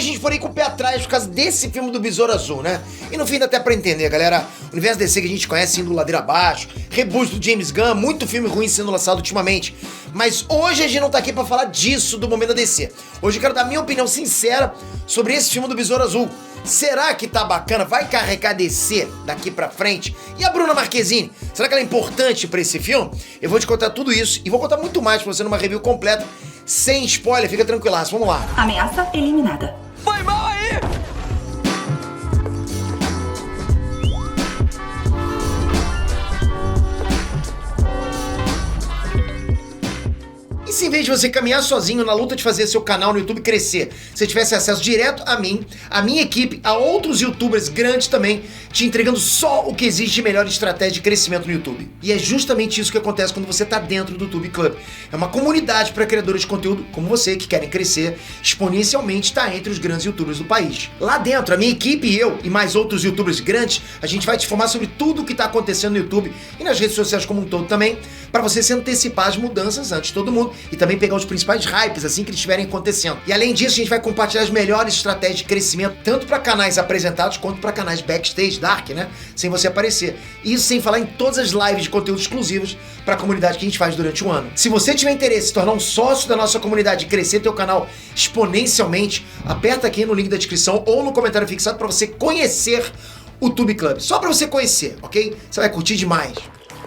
gente foi aí com o pé atrás por causa desse filme do Besouro Azul, né? E no fim dá até pra entender, galera. O universo DC que a gente conhece indo ladeira abaixo, reboot do James Gunn, muito filme ruim sendo lançado ultimamente. Mas hoje a gente não tá aqui pra falar disso do momento da DC. Hoje eu quero dar minha opinião sincera sobre esse filme do Besouro Azul. Será que tá bacana? Vai carregar DC daqui pra frente? E a Bruna Marquezine? Será que ela é importante pra esse filme? Eu vou te contar tudo isso e vou contar muito mais pra você numa review completa, sem spoiler, fica tranquilaço, vamos lá. Ameaça eliminada. Foi mal aí! E se em vez de você caminhar sozinho na luta de fazer seu canal no YouTube crescer, você tivesse acesso direto a mim, a minha equipe, a outros youtubers grandes também, te entregando só o que existe de melhor estratégia de crescimento no YouTube. E é justamente isso que acontece quando você tá dentro do YouTube Club. É uma comunidade para criadores de conteúdo como você, que querem crescer exponencialmente, tá entre os grandes youtubers do país. Lá dentro, a minha equipe e eu, e mais outros youtubers grandes, a gente vai te informar sobre tudo o que tá acontecendo no YouTube e nas redes sociais como um todo também, para você se antecipar as mudanças antes de todo mundo e também pegar os principais hypes assim que eles estiverem acontecendo. E além disso, a gente vai compartilhar as melhores estratégias de crescimento, tanto para canais apresentados quanto para canais backstage, dark, né? Sem você aparecer. Isso sem falar em todas as lives de conteúdo exclusivos para a comunidade que a gente faz durante o ano. Se você tiver interesse em se tornar um sócio da nossa comunidade e crescer teu canal exponencialmente, aperta aqui no link da descrição ou no comentário fixado para você conhecer o Tube Club. Só para você conhecer, ok? Você vai curtir demais.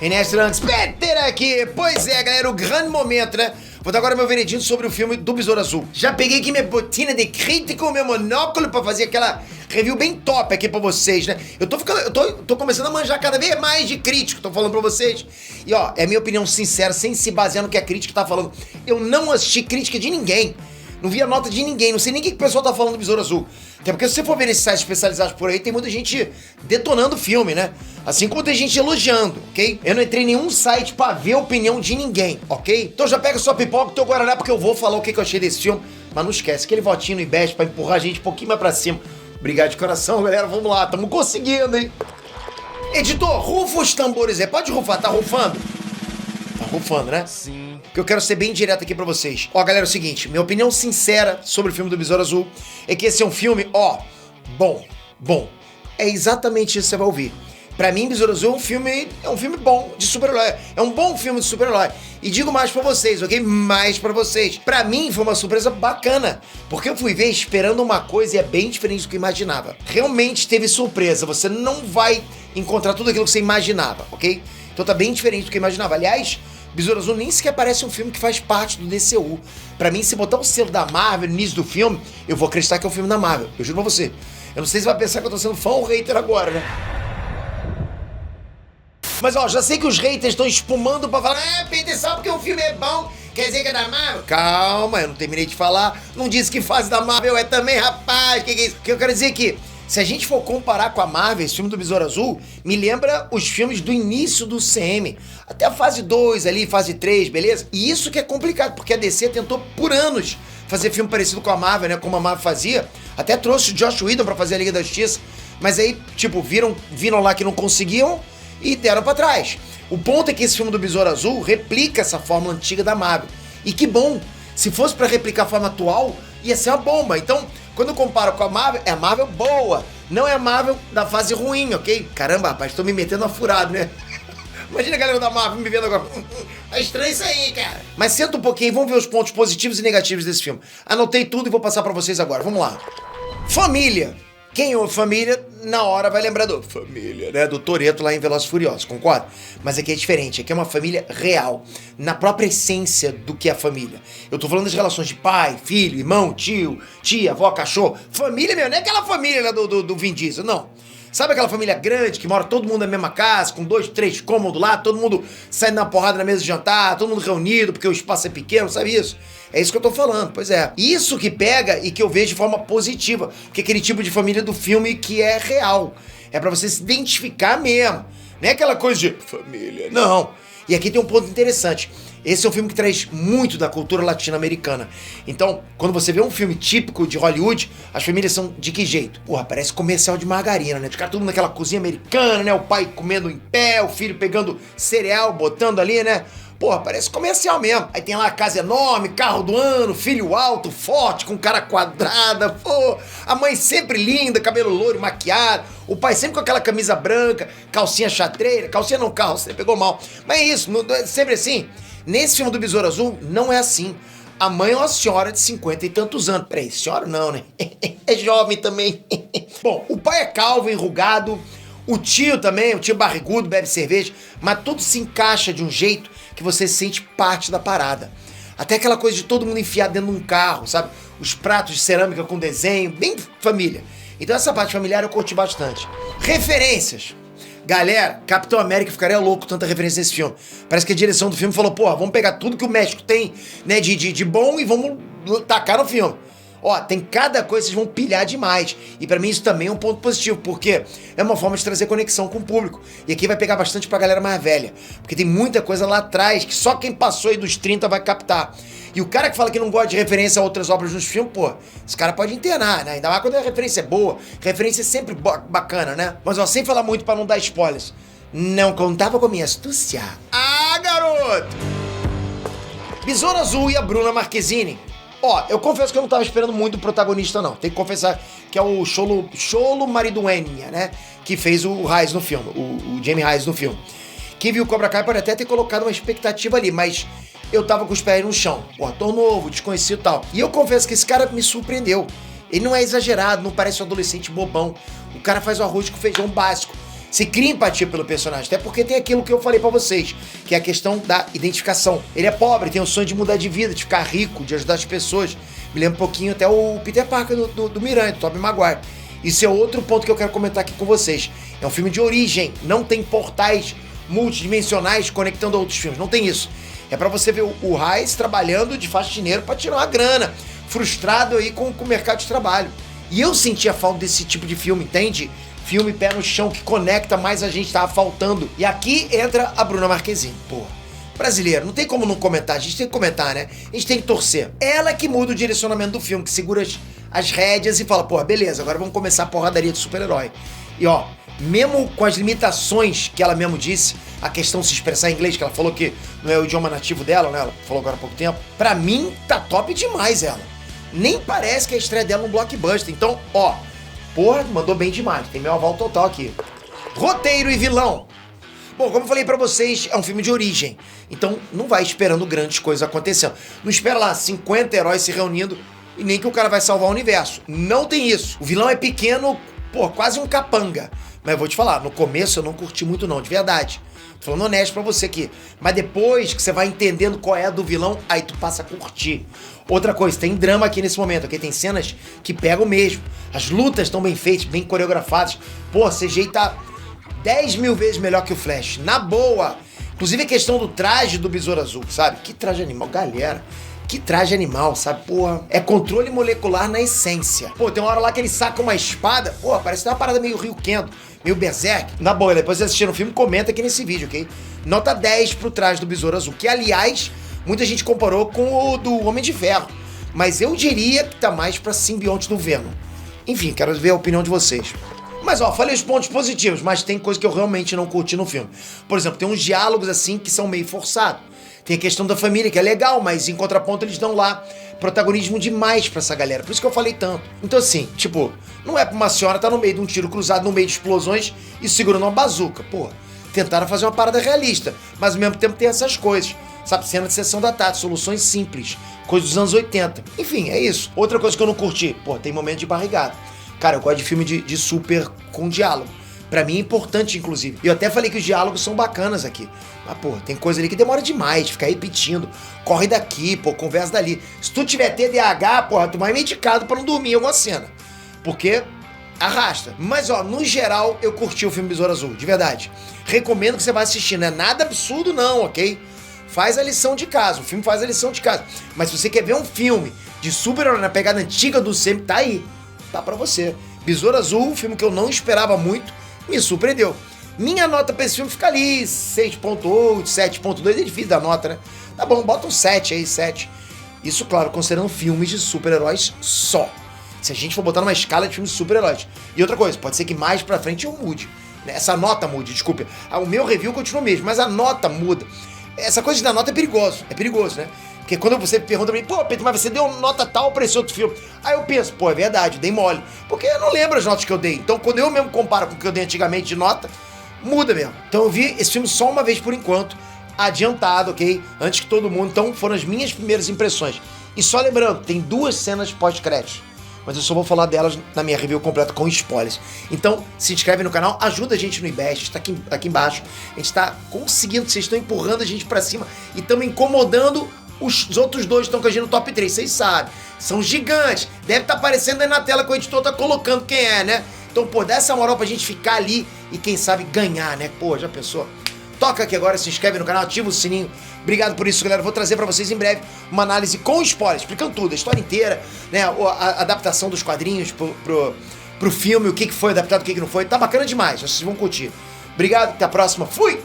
Ernesto Ranks, Peter aqui. Pois é, galera, o grande momento, né? Vou dar agora meu veredito sobre o filme do Besouro Azul. Já peguei aqui minha botina de crítico, meu monóculo pra fazer aquela review bem top aqui pra vocês, né? Eu tô começando a manjar cada vez mais de crítico, tô falando pra vocês. E ó, é minha opinião sincera, sem se basear no que a crítica tá falando. Eu não assisti crítica de ninguém. Não vi a nota de ninguém, não sei nem o que o pessoal tá falando do Besouro Azul. Até porque se você for ver nesses sites especializados por aí, tem muita gente detonando o filme, né? Assim como tem gente elogiando, ok? Eu não entrei em nenhum site pra ver a opinião de ninguém, ok? Então já pega sua pipoca e teu guaraná, porque eu vou falar o que eu achei desse filme. Mas não esquece, aquele votinho no IBEST pra empurrar a gente um pouquinho mais pra cima. Obrigado de coração, galera. Vamos lá, tamo conseguindo, hein? Editor, rufa os tambores aí. Pode rufar, tá rufando? Tá rufando, né? Sim. Que eu quero ser bem direto aqui pra vocês. Ó, galera, é o seguinte, minha opinião sincera sobre o filme do Besouro Azul é que esse é um filme, ó, bom. É exatamente isso que você vai ouvir. Pra mim, Besouro Azul é um filme bom de super-herói. É um bom filme de super-herói. E digo mais pra vocês, ok? Mais pra vocês. Pra mim, foi uma surpresa bacana. Porque eu fui ver esperando uma coisa e é bem diferente do que eu imaginava. Realmente teve surpresa. Você não vai encontrar tudo aquilo que você imaginava, ok? Então tá bem diferente do que eu imaginava. Aliás, Besouro Azul nem sequer parece um filme que faz parte do DCU. Pra mim, se botar o selo da Marvel no início do filme, eu vou acreditar que é um filme da Marvel. Eu juro pra você. Eu não sei se vai pensar que eu tô sendo fã ou hater agora, né? Mas ó, já sei que os haters estão espumando pra falar Peter, só porque o filme é bom, quer dizer que é da Marvel? Calma, eu não terminei de falar. Não disse que fase da Marvel é também, rapaz. Que é isso? O que eu quero dizer aqui? Se a gente for comparar com a Marvel, esse filme do Besouro Azul me lembra os filmes do início do CM. Até a fase 2 ali, fase 3, beleza? E isso que é complicado, porque a DC tentou por anos fazer filme parecido com a Marvel, né? Como a Marvel fazia. Até trouxe o Joss Whedon pra fazer a Liga da Justiça. Mas aí, tipo, viram lá que não conseguiam e deram pra trás. O ponto é que esse filme do Besouro Azul replica essa fórmula antiga da Marvel. E que bom! Se fosse pra replicar a forma atual, ia ser uma bomba. Então, quando eu comparo com a Marvel, é a Marvel boa. Não é a Marvel da fase ruim, ok? Caramba, rapaz, tô me metendo afurado, né? Imagina a galera da Marvel me vendo agora. É estranho isso aí, cara. Mas senta um pouquinho e vamos ver os pontos positivos e negativos desse filme. Anotei tudo e vou passar pra vocês agora. Vamos lá. Família. Quem ouve Família, na hora vai lembrar do Família, né? Do Toretto lá em Velozes e Furiosos, concorda? Mas aqui é diferente, aqui é uma família real, na própria essência do que é a família. Eu tô falando das relações de pai, filho, irmão, tio, tia, avó, cachorro. Família mesmo, não é aquela família lá do Vin Diesel, não. Sabe aquela família grande que mora todo mundo na mesma casa, com 2, 3 cômodos lá, todo mundo saindo na porrada na mesa de jantar, todo mundo reunido porque o espaço é pequeno, sabe isso? É isso que eu tô falando, pois é. Isso que pega e que eu vejo de forma positiva, porque é aquele tipo de família do filme que é real. É pra você se identificar mesmo. Não é aquela coisa de família, não. E aqui tem um ponto interessante. Esse é um filme que traz muito da cultura latino-americana. Então, quando você vê um filme típico de Hollywood, as famílias são de que jeito? Porra, parece comercial de margarina, né? Os caras tudo naquela cozinha americana, né? O pai comendo em pé, o filho pegando cereal, botando ali, né? porra, parece comercial mesmo. Aí tem lá a casa enorme, carro do ano, filho alto, forte, com cara quadrada, pô. A mãe sempre linda, cabelo loiro, maquiado. O pai sempre com aquela camisa branca, calcinha xadreira. Calcinha não, calça, pegou mal. Mas é isso, é sempre assim. Nesse filme do Besouro Azul, não é assim. A mãe é uma senhora de 50 e tantos anos. Peraí, senhora não, né? É jovem também. Bom, o pai é calvo, enrugado. O tio também, o tio barrigudo, bebe cerveja. Mas tudo se encaixa de um jeito que você sente parte da parada. Até aquela coisa de todo mundo enfiado dentro de um carro, sabe? Os pratos de cerâmica com desenho, bem família. Então essa parte familiar eu curti bastante. Referências. Galera, Capitão América ficaria louco tanta referência nesse filme. Parece que a direção do filme falou, porra, vamos pegar tudo que o México tem, né, de bom e vamos tacar no filme. Ó, tem cada coisa que vocês vão pilhar demais. E pra mim isso também é um ponto positivo, porque é uma forma de trazer conexão com o público. E aqui vai pegar bastante pra galera mais velha. Porque tem muita coisa lá atrás que só quem passou aí dos 30 vai captar. E o cara que fala que não gosta de referência a outras obras nos filmes, pô, esse cara pode internar, né? Ainda mais quando a referência é boa. Referência é sempre bacana, né? Mas ó, sem falar muito pra não dar spoilers. Não contava com a minha astúcia. Ah, garoto! Besouro Azul e a Bruna Marquezine. Ó, eu confesso que eu não tava esperando muito do protagonista, não. Tem que confessar que é o Xolo Maridueña, né? Que fez o Reyes no filme, o Jamie Reyes no filme. Quem viu o Cobra Kai pode até ter colocado uma expectativa ali, mas eu tava com os pés no chão. Pô, ator novo, desconhecido e tal. E eu confesso que esse cara me surpreendeu. Ele não é exagerado, não parece um adolescente bobão. O cara faz o arroz com feijão básico. Você cria empatia pelo personagem, até porque tem aquilo que eu falei pra vocês, que é a questão da identificação. Ele é pobre, tem o sonho de mudar de vida, de ficar rico, de ajudar as pessoas. Me lembra um pouquinho até o Peter Parker do Miranha, do Tobey Maguire. Isso é outro ponto que eu quero comentar aqui com vocês. É um filme de origem, não tem portais multidimensionais conectando a outros filmes, não tem isso. É pra você ver o Reyes trabalhando de faxineiro pra tirar uma grana, frustrado aí com o mercado de trabalho. E eu sentia falta desse tipo de filme, entende? Filme pé no chão que conecta mais a gente, tava faltando. E aqui entra a Bruna Marquezine, pô. Brasileiro, não tem como não comentar, a gente tem que comentar, né? A gente tem que torcer. Ela que muda o direcionamento do filme, que segura as rédeas e fala, pô, beleza, agora vamos começar a porradaria de super-herói. E ó, mesmo com as limitações que ela mesmo disse, a questão de se expressar em inglês, que ela falou que não é o idioma nativo dela, né? Ela falou agora há pouco tempo. Pra mim, tá top demais ela. Nem parece que é a estreia dela no blockbuster. Então, ó, porra, mandou bem demais. Tem meu aval total aqui. Roteiro e vilão. Bom, como eu falei pra vocês, é um filme de origem. Então, não vai esperando grandes coisas acontecendo. Não espera lá 50 heróis se reunindo e nem que o cara vai salvar o universo. Não tem isso. O vilão é pequeno, pô, quase um capanga. Mas eu vou te falar, no começo eu não curti muito não, de verdade. Tô falando honesto pra você aqui. Mas depois que você vai entendendo qual é a do vilão, aí tu passa a curtir. Outra coisa, tem drama aqui nesse momento, ok? Tem cenas que pegam mesmo. As lutas estão bem feitas, bem coreografadas. Pô, CGI tá 10 mil vezes melhor que o Flash. Na boa. Inclusive a questão do traje do Besouro Azul, sabe? Que traje animal, galera. Que traje animal, sabe? Porra, é controle molecular na essência. Pô, tem uma hora lá que ele saca uma espada. Pô, parece uma parada meio Rio Kendo, meio Berserk. Na boa, depois de assistir o filme, comenta aqui nesse vídeo, ok? Nota 10 pro traje do Besouro Azul, que aliás, muita gente comparou com o do Homem de Ferro. Mas eu diria que tá mais pra simbionte do Venom. Enfim, quero ver a opinião de vocês. Mas ó, falei os pontos positivos, mas tem coisa que eu realmente não curti no filme. Por exemplo, tem uns diálogos assim que são meio forçados. Tem a questão da família, que é legal, mas em contraponto eles dão lá protagonismo demais pra essa galera. Por isso que eu falei tanto. Então assim, tipo, não é pra uma senhora estar no meio de um tiro cruzado, no meio de explosões e segurando uma bazuca. Pô, tentaram fazer uma parada realista, mas ao mesmo tempo tem essas coisas. Sabe, cena de sessão da tarde, soluções simples, coisa dos anos 80. Enfim, é isso. Outra coisa que eu não curti, pô, tem momento de barrigada. Cara, eu gosto de filme de super com diálogo. Pra mim é importante, inclusive. E eu até falei que os diálogos são bacanas aqui. Mas, pô, tem coisa ali que demora demais, ficar repetindo. Corre daqui, pô, conversa dali. Se tu tiver TDAH, porra, tu vai medicado pra não dormir em alguma cena. Porque arrasta. Mas, ó, no geral, eu curti o filme Besouro Azul, de verdade. Recomendo que você vá assistir, não é nada absurdo não, ok? Faz a lição de casa, o filme faz a lição de casa. Mas se você quer ver um filme de super-herói na pegada antiga do CM, tá aí. Tá pra você. Besouro Azul, um filme que eu não esperava muito, me surpreendeu. Minha nota pra esse filme fica ali, 6.8, 7.2, é difícil dar nota, né? Tá bom, bota um 7 aí, 7. Isso, claro, considerando filmes de super-heróis só. Se a gente for botar numa escala de filmes de super-heróis. E outra coisa, pode ser que mais pra frente eu mude. Essa nota mude, desculpa. O meu review continua mesmo, mas a nota muda. Essa coisa de dar nota é perigoso, né? Porque quando você pergunta pra mim, pô, Pedro, mas você deu nota tal pra esse outro filme. Aí eu penso, pô, é verdade, dei mole. Porque eu não lembro as notas que eu dei. Então quando eu mesmo comparo com o que eu dei antigamente de nota, muda mesmo. Então eu vi esse filme só uma vez por enquanto, adiantado, ok? Antes que todo mundo. Então foram as minhas primeiras impressões. E só lembrando, tem 2 cenas pós-créditos. Mas eu só vou falar delas na minha review completa com spoilers. Então, se inscreve no canal, ajuda a gente no IBEST, está aqui embaixo. A gente está conseguindo, vocês estão empurrando a gente para cima e estamos incomodando os outros 2 que estão com a gente no top 3, vocês sabem. São gigantes. Deve estar aparecendo aí na tela que o editor tá colocando quem é, né? Então, pô, dá essa moral pra gente ficar ali e quem sabe ganhar, né? Pô, já pensou? Toca aqui agora, se inscreve no canal, ativa o sininho. Obrigado por isso, galera. Vou trazer pra vocês em breve uma análise com spoilers, explicando tudo, a história inteira, né? A adaptação dos quadrinhos pro filme, o que foi adaptado, o que não foi. Tá bacana demais, vocês vão curtir. Obrigado, até a próxima. Fui!